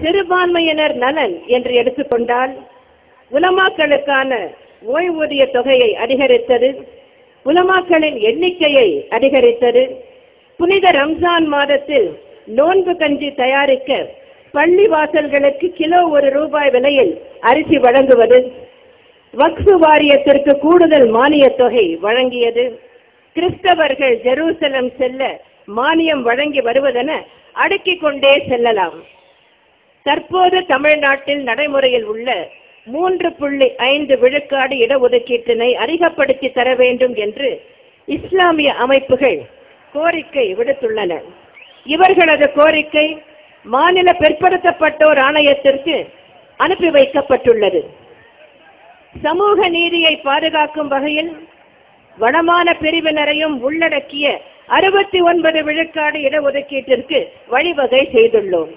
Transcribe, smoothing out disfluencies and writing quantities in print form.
சிறுபான்மையினர் நலன் என்று எடுத்துக்கொண்டால் உலமாக்களுக்கான ஓய்வூதிய தொகையை அதிகரித்தது, உலமாக்களின் எண்ணிக்கையை அதிகரித்தது, புனித ரம்ஜான் மாதத்தில் நோன்பு கஞ்சி தயாரிக்க பள்ளி வாசல்களுக்கு கிலோ ₹1 விலையில் அரிசி வழங்குவது, வக்ஃபு வாரியத்திற்கு கூடுதல் மானிய தொகை வழங்கியது, கிறிஸ்தவர்கள் ஜெருசலம் செல்ல மானியம் வழங்கி வருவதென அடுக்கிக் கொண்டே செல்லலாம். தற்போது தமிழ்நாட்டில் நடைமுறையில் உள்ள 3.5 விழுக்காடு இடஒதுக்கீட்டினை அதிகப்படுத்தி தர வேண்டும் என்று இஸ்லாமிய அமைப்புகள் கோரிக்கை விடுத்துள்ளன. இவர்களது கோரிக்கை மாநில பிற்படுத்தப்பட்டோர் ஆணையத்திற்கு அனுப்பி வைக்கப்பட்டுள்ளது. சமூக நீதியை பாதுகாக்கும் வகையில் வடமான பிரிவினரையும் உள்ளடக்கிய 69 விழுக்காடு இடஒதுக்கீட்டிற்கு வழிவகை செய்துள்ளோம்.